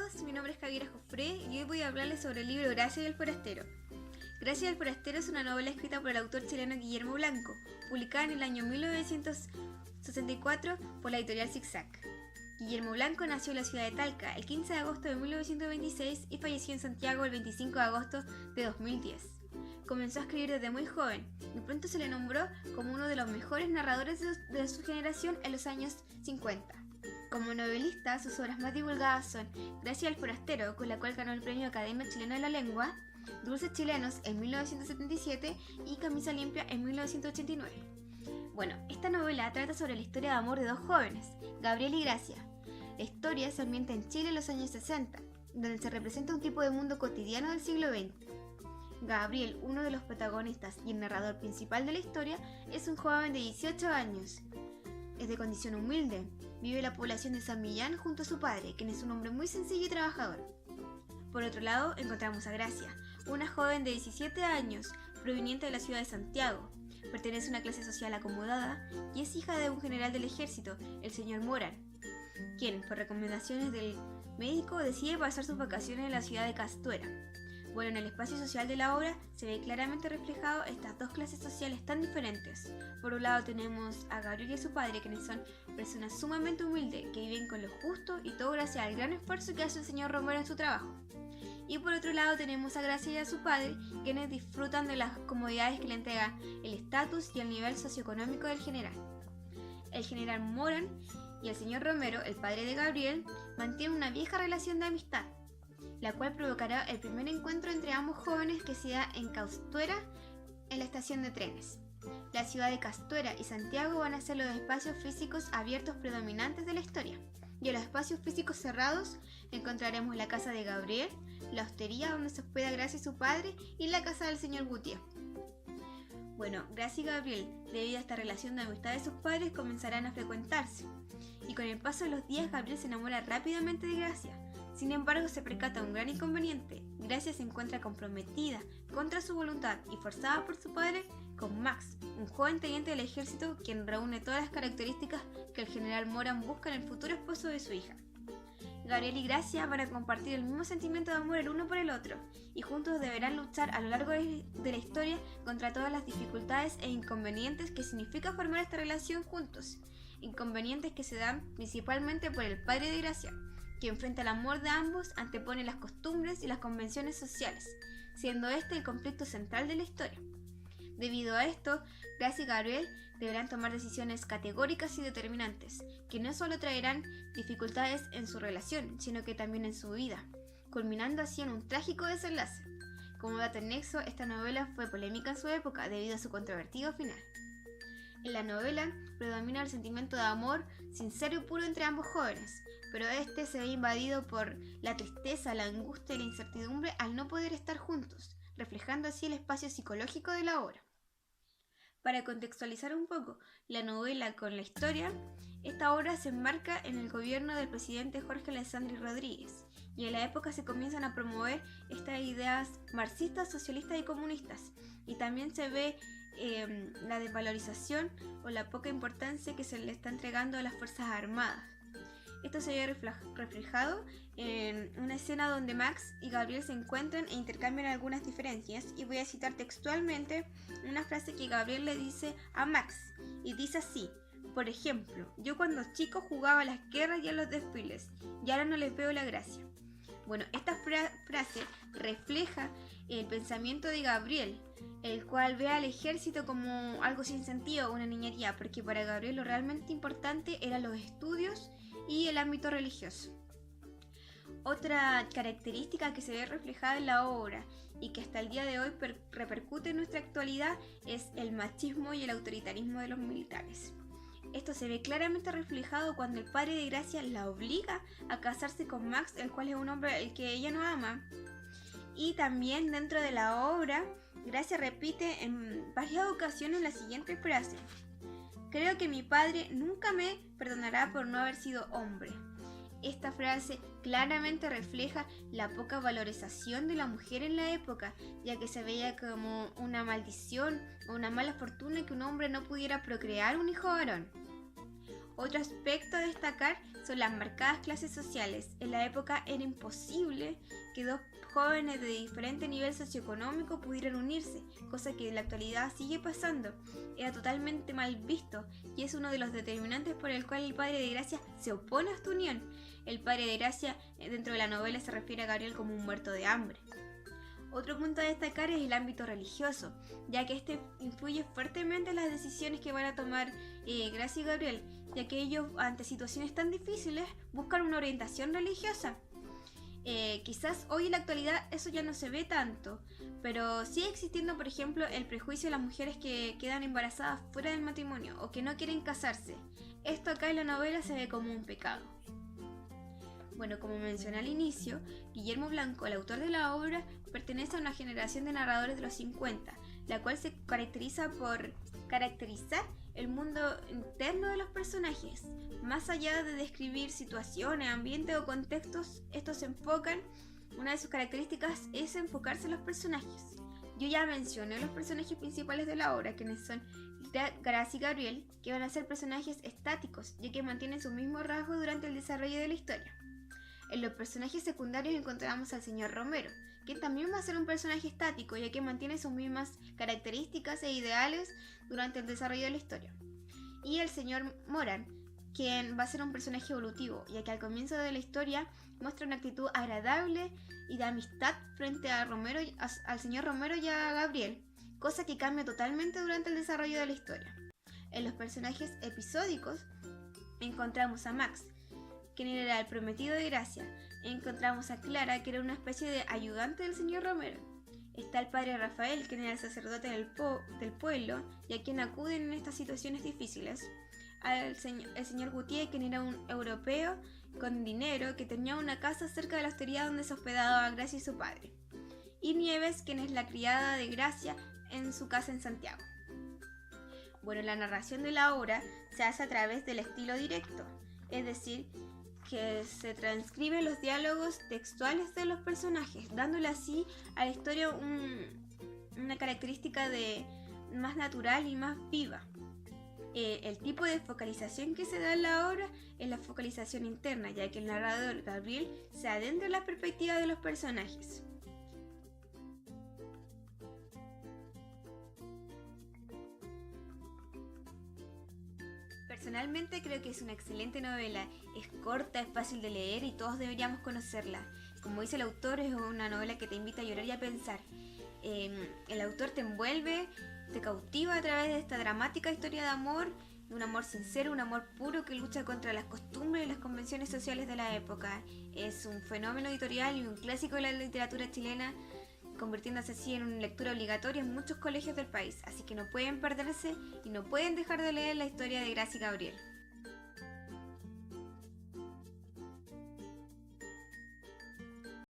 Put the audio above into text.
todos, mi nombre es Javiera Jofré y hoy voy a hablarles sobre el libro Gracia y el Forastero. Gracia y el Forastero es una novela escrita por el autor chileno Guillermo Blanco, publicada en el año 1964 por la editorial Zig-Zag. Guillermo Blanco nació en la ciudad de Talca el 15 de agosto de 1926 y falleció en Santiago el 25 de agosto de 2010. Comenzó a escribir desde muy joven y pronto se le nombró como uno de los mejores narradores de su generación en los años 50. Como novelista, sus obras más divulgadas son Gracia al Forastero, con la cual ganó el Premio Academia Chilena de la Lengua, Dulces Chilenos en 1977 y Camisa Limpia en 1989. Bueno, esta novela trata sobre la historia de amor de dos jóvenes, Gabriel y Gracia. La historia se ambienta en Chile en los años 60, donde se representa un tipo de mundo cotidiano del siglo XX. Gabriel, uno de los protagonistas y el narrador principal de la historia, es un joven de 18 años. Es de condición humilde. Vive en la población de San Millán junto a su padre, quien es un hombre muy sencillo y trabajador. Por otro lado, encontramos a Gracia, una joven de 17 años, proveniente de la ciudad de Santiago. Pertenece a una clase social acomodada y es hija de un general del ejército, el señor Moran, quien, por recomendaciones del médico, decide pasar sus vacaciones en la ciudad de Castuera. Bueno, en el espacio social de la obra se ve claramente reflejado estas dos clases sociales tan diferentes. Por un lado tenemos a Gabriel y a su padre, quienes son personas sumamente humildes, que viven con lo justo y todo gracias al gran esfuerzo que hace el señor Romero en su trabajo. Y por otro lado tenemos a Gracia y a su padre, quienes disfrutan de las comodidades que le entrega el estatus y el nivel socioeconómico del general. El general Moran y el señor Romero, el padre de Gabriel, mantienen una vieja relación de amistad, la cual provocará el primer encuentro entre ambos jóvenes que se da en Castuera, en la estación de trenes. La ciudad de Castuera y Santiago van a ser los espacios físicos abiertos predominantes de la historia, y en los espacios físicos cerrados encontraremos la casa de Gabriel, la hostería donde se hospeda Gracia y su padre, y la casa del señor Gutiérrez. Bueno, Gracia y Gabriel, debido a esta relación de amistad de sus padres, comenzarán a frecuentarse, y con el paso de los días Gabriel se enamora rápidamente de Gracia. Sin embargo, se percata un gran inconveniente. Gracia se encuentra comprometida, contra su voluntad y forzada por su padre, con Max, un joven teniente del ejército quien reúne todas las características que el general Moran busca en el futuro esposo de su hija. Gabriel y Gracia van a compartir el mismo sentimiento de amor el uno por el otro, y juntos deberán luchar a lo largo de la historia contra todas las dificultades e inconvenientes que significa formar esta relación juntos. Inconvenientes que se dan principalmente por el padre de Gracia, que enfrenta el amor de ambos, antepone las costumbres y las convenciones sociales, siendo este el conflicto central de la historia. Debido a esto, Gracia y Gabriel deberán tomar decisiones categóricas y determinantes, que no solo traerán dificultades en su relación, sino que también en su vida, culminando así en un trágico desenlace. Como dato anexo, esta novela fue polémica en su época debido a su controvertido final. En la novela predomina el sentimiento de amor sincero y puro entre ambos jóvenes, pero este se ve invadido por la tristeza, la angustia y la incertidumbre al no poder estar juntos, reflejando así el espacio psicológico de la obra. Para contextualizar un poco la novela con la historia, esta obra se enmarca en el gobierno del presidente Jorge Alessandri Rodríguez, y en la época se comienzan a promover estas ideas marxistas, socialistas y comunistas, y también se ve la desvalorización o la poca importancia que se le está entregando a las Fuerzas Armadas. Esto se ve reflejado en una escena donde Max y Gabriel se encuentran e intercambian algunas diferencias, y voy a citar textualmente una frase que Gabriel le dice a Max, y dice así: por ejemplo, yo cuando chico jugaba a las guerras y a los desfiles, y ahora no les veo la gracia. Bueno, esta frase refleja el pensamiento de Gabriel, el cual ve al ejército como algo sin sentido, una niñería, porque para Gabriel lo realmente importante eran los estudios y el ámbito religioso. Otra característica que se ve reflejada en la obra y que hasta el día de hoy repercute en nuestra actualidad es el machismo y el autoritarismo de los militares. Esto se ve claramente reflejado cuando el padre de Gracia la obliga a casarse con Max, el cual es un hombre al que ella no ama. Y también dentro de la obra, Gracia repite en varias ocasiones la siguiente frase: creo que mi padre nunca me perdonará por no haber sido hombre. Esta frase claramente refleja la poca valorización de la mujer en la época, ya que se veía como una maldición o una mala fortuna que un hombre no pudiera procrear un hijo varón. Otro aspecto a destacar son las marcadas clases sociales. En la época era imposible que dos jóvenes de diferente nivel socioeconómico pudieran unirse, cosa que en la actualidad sigue pasando. Era totalmente mal visto y es uno de los determinantes por el cual el padre de Gracia se opone a esta unión. El padre de Gracia dentro de la novela se refiere a Gabriel como un muerto de hambre. Otro punto a destacar es el ámbito religioso, ya que este influye fuertemente en las decisiones que van a tomar Gracia y Gabriel, ya que ellos ante situaciones tan difíciles buscan una orientación religiosa. Quizás hoy en la actualidad eso ya no se ve tanto, pero sigue existiendo, por ejemplo, el prejuicio de las mujeres que quedan embarazadas fuera del matrimonio o que no quieren casarse. Esto acá en la novela se ve como un pecado. Bueno, como mencioné al inicio, Guillermo Blanco, el autor de la obra, pertenece a una generación de narradores de los 50, la cual se caracteriza por caracterizar el mundo interno de los personajes. Más allá de describir situaciones, ambientes o contextos, estos se enfocan, una de sus características es enfocarse en los personajes. Yo ya mencioné los personajes principales de la obra, quienes son Gracia y Gabriel, que van a ser personajes estáticos, ya que mantienen sus mismos rasgos durante el desarrollo de la historia. En los personajes secundarios encontramos al señor Romero, que también va a ser un personaje estático, ya que mantiene sus mismas características e ideales durante el desarrollo de la historia. Y el señor Moran, quien va a ser un personaje evolutivo, ya que al comienzo de la historia muestra una actitud agradable y de amistad frente a Romero, al señor Romero y a Gabriel, cosa que cambia totalmente durante el desarrollo de la historia. En los personajes episódicos encontramos a Max, quien era el prometido de Gracia. Encontramos a Clara, que era una especie de ayudante del señor Romero. Está el padre Rafael, quien era el sacerdote del pueblo y a quien acuden en estas situaciones difíciles. El señor Gutiérrez, quien era un europeo con dinero que tenía una casa cerca de la hostería donde se hospedaba Gracia y su padre. Y Nieves, quien es la criada de Gracia en su casa en Santiago. Bueno, la narración de la obra se hace a través del estilo directo, es decir, que se transcriben los diálogos textuales de los personajes, dándole así a la historia una característica de más natural y más viva. El tipo de focalización que se da en la obra es la focalización interna, ya que el narrador Gabriel se adentra en la perspectiva de los personajes. Personalmente creo que es una excelente novela, es corta, es fácil de leer y todos deberíamos conocerla. Como dice el autor, es una novela que te invita a llorar y a pensar. El autor te envuelve, te cautiva a través de esta dramática historia de amor, de un amor sincero, un amor puro que lucha contra las costumbres y las convenciones sociales de la época. Es un fenómeno editorial y un clásico de la literatura chilena, convirtiéndose así en una lectura obligatoria en muchos colegios del país, así que no pueden perderse y no pueden dejar de leer la historia de Gracia y Gabriel.